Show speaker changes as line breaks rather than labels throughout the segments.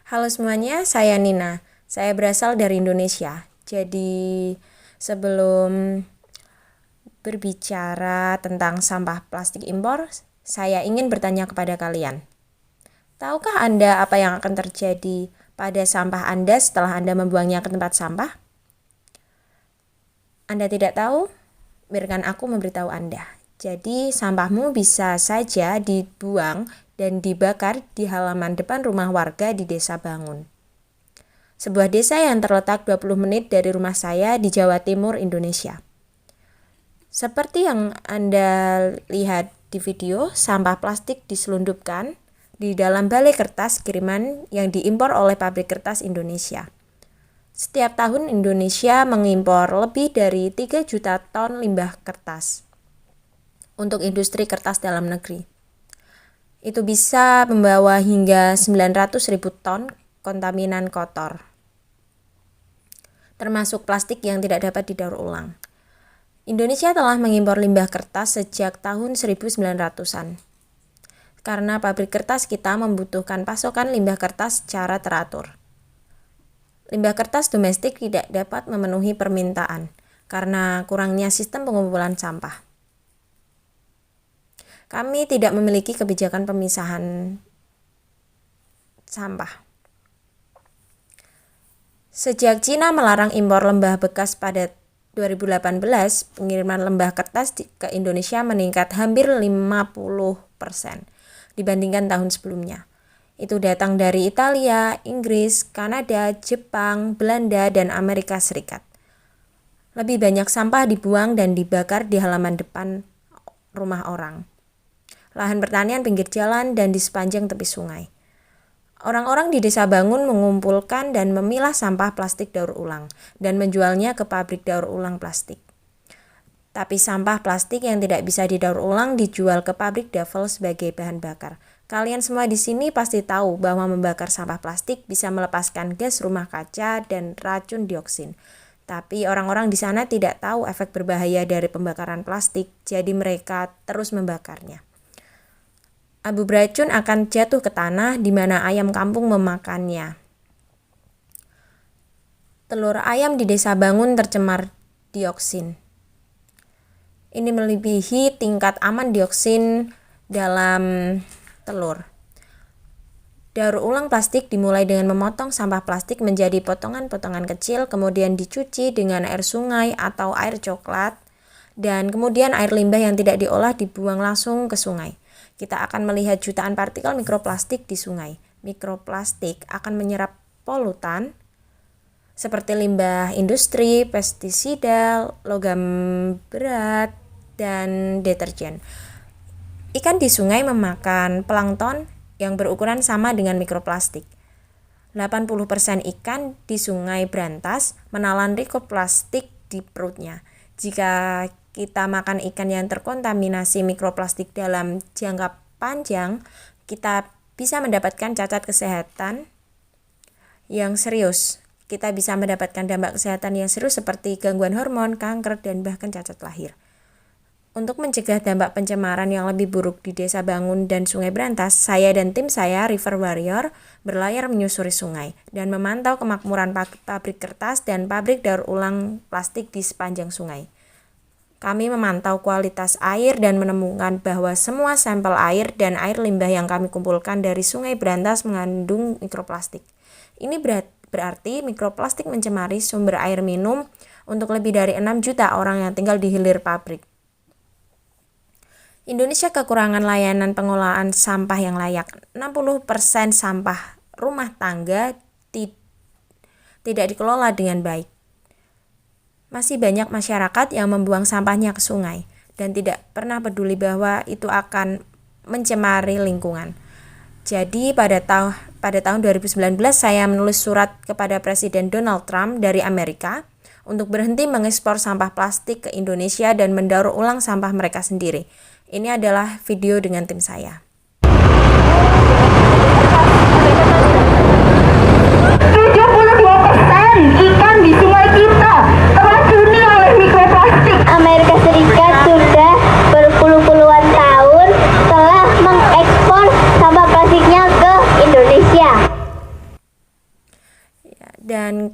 Halo semuanya, saya Nina. Saya berasal dari Indonesia. Jadi sebelum berbicara tentang sampah plastik impor, saya ingin bertanya kepada kalian. Tahukah Anda apa yang akan terjadi pada sampah Anda setelah Anda membuangnya ke tempat sampah? Anda tidak tahu? Biarkan aku memberitahu Anda. Jadi sampahmu bisa saja dibuang dan dibakar di halaman depan rumah warga di Desa Bangun. Sebuah desa yang terletak 20 menit dari rumah saya di Jawa Timur, Indonesia. Seperti yang Anda lihat di video, sampah plastik diselundupkan di dalam balai kertas kiriman yang diimpor oleh pabrik kertas Indonesia. Setiap tahun Indonesia mengimpor lebih dari 3 juta ton limbah kertas untuk industri kertas dalam negeri. Itu bisa membawa hingga 900.000 ton kontaminan kotor, termasuk plastik yang tidak dapat didaur ulang. Indonesia telah mengimpor limbah kertas sejak tahun 1900-an. Karena pabrik kertas kita membutuhkan pasokan limbah kertas secara teratur. Limbah kertas domestik tidak dapat memenuhi permintaan karena kurangnya sistem pengumpulan sampah. Kami tidak memiliki kebijakan pemisahan sampah. Sejak Cina melarang impor limbah bekas pada 2018, pengiriman limbah kertas ke Indonesia meningkat hampir 50% dibandingkan tahun sebelumnya. Itu datang dari Italia, Inggris, Kanada, Jepang, Belanda, dan Amerika Serikat. Lebih banyak sampah dibuang dan dibakar di halaman depan rumah orang, lahan pertanian pinggir jalan, dan di sepanjang tepi sungai. Orang-orang di Desa Bangun mengumpulkan dan memilah sampah plastik daur ulang dan menjualnya ke pabrik daur ulang plastik. Tapi sampah plastik yang tidak bisa didaur ulang dijual ke pabrik Davel sebagai bahan bakar. Kalian semua di sini pasti tahu bahwa membakar sampah plastik bisa melepaskan gas rumah kaca dan racun dioksin. Tapi orang-orang di sana tidak tahu efek berbahaya dari pembakaran plastik, jadi mereka terus membakarnya. Abu beracun akan jatuh ke tanah di mana ayam kampung memakannya. Telur ayam di Desa Bangun tercemar dioksin. Ini melebihi tingkat aman dioksin dalam telur. Daur ulang plastik dimulai dengan memotong sampah plastik menjadi potongan-potongan kecil, kemudian dicuci dengan air sungai atau air coklat, dan kemudian air limbah yang tidak diolah dibuang langsung ke sungai. Kita akan melihat jutaan partikel mikroplastik di sungai. Mikroplastik akan menyerap polutan seperti limbah industri, pestisida, logam berat, dan deterjen. Ikan di sungai memakan plankton yang berukuran sama dengan mikroplastik. 80% ikan di sungai berantas menelan mikroplastik di perutnya. Jika kita makan ikan yang terkontaminasi mikroplastik dalam jangka panjang, kita bisa mendapatkan cacat kesehatan yang serius. Kita bisa mendapatkan dampak kesehatan yang serius seperti gangguan hormon, kanker, dan bahkan cacat lahir. Untuk mencegah dampak pencemaran yang lebih buruk di Desa Bangun dan Sungai Berantas, saya dan tim saya, River Warrior, berlayar menyusuri sungai dan memantau kemakmuran pabrik kertas dan pabrik daur ulang plastik di sepanjang sungai. Kami memantau kualitas air dan menemukan bahwa semua sampel air dan air limbah yang kami kumpulkan dari Sungai Berantas mengandung mikroplastik. Ini berarti mikroplastik mencemari sumber air minum untuk lebih dari 6 juta orang yang tinggal di hilir pabrik. Indonesia kekurangan layanan pengolahan sampah yang layak. 60% sampah rumah tangga tidak dikelola dengan baik. Masih banyak masyarakat yang membuang sampahnya ke sungai dan tidak pernah peduli bahwa itu akan mencemari lingkungan. Jadi pada tahun 2019 saya menulis surat kepada Presiden Donald Trump dari Amerika untuk berhenti mengekspor sampah plastik ke Indonesia dan mendaur ulang sampah mereka sendiri. Ini adalah video dengan tim saya.
72% ikan di sungai kita teracuni oleh mikroplastik. Amerika Serikat sudah berpuluh-puluhan tahun telah mengekspor sampah plastiknya ke Indonesia.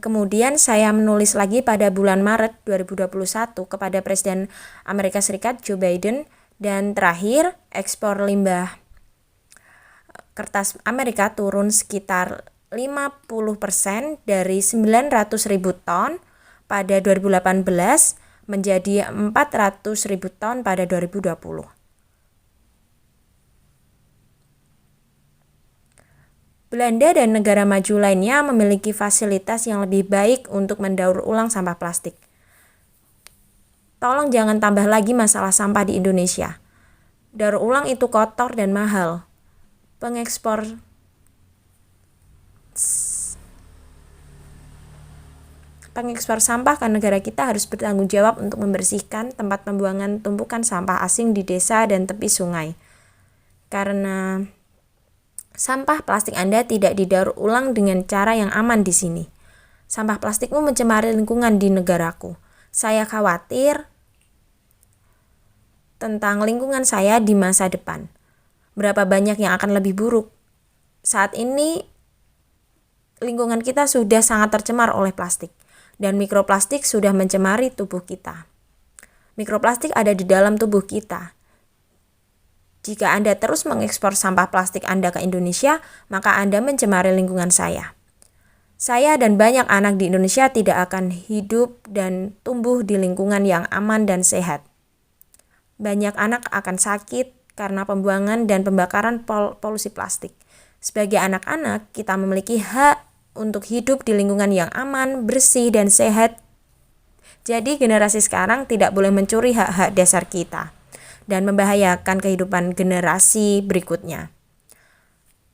Kemudian saya menulis lagi pada bulan Maret 2021 kepada Presiden Amerika Serikat Joe Biden. Dan terakhir, ekspor limbah kertas Amerika turun sekitar 50% dari 900.000 ton pada 2018 menjadi 400.000 ton pada 2020. Belanda dan negara maju lainnya memiliki fasilitas yang lebih baik untuk mendaur ulang sampah plastik. Tolong jangan tambah lagi masalah sampah di Indonesia. Daur ulang itu kotor dan mahal. Pengekspor sampah ke negara kita harus bertanggung jawab untuk membersihkan tempat pembuangan tumpukan sampah asing di desa dan tepi sungai. Karena sampah plastik Anda tidak didaur ulang dengan cara yang aman di sini. Sampah plastikmu mencemari lingkungan di negaraku. Saya khawatir tentang lingkungan saya di masa depan. Berapa banyak yang akan lebih buruk? Saat ini lingkungan kita sudah sangat tercemar oleh plastik dan mikroplastik sudah mencemari tubuh kita. Mikroplastik ada di dalam tubuh kita. Jika Anda terus mengekspor sampah plastik Anda ke Indonesia, maka Anda mencemari lingkungan saya. Saya dan banyak anak di Indonesia tidak akan hidup dan tumbuh di lingkungan yang aman dan sehat. Banyak anak akan sakit karena pembuangan dan pembakaran polusi plastik. Sebagai anak-anak, kita memiliki hak untuk hidup di lingkungan yang aman, bersih, dan sehat. Jadi generasi sekarang tidak boleh mencuri hak-hak dasar kita dan membahayakan kehidupan generasi berikutnya.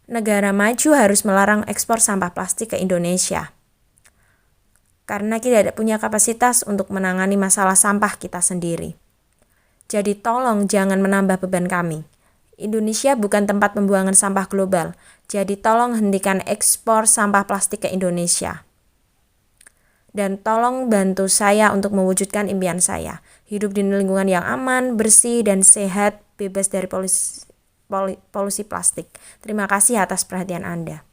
Negara maju harus melarang ekspor sampah plastik ke Indonesia karena kita tidak punya kapasitas untuk menangani masalah sampah kita sendiri. Jadi tolong jangan menambah beban kami. Indonesia bukan tempat pembuangan sampah global, jadi tolong hentikan ekspor sampah plastik ke Indonesia. Dan tolong bantu saya untuk mewujudkan impian saya, hidup di lingkungan yang aman, bersih, dan sehat, bebas dari polusi plastik. Terima kasih atas perhatian Anda.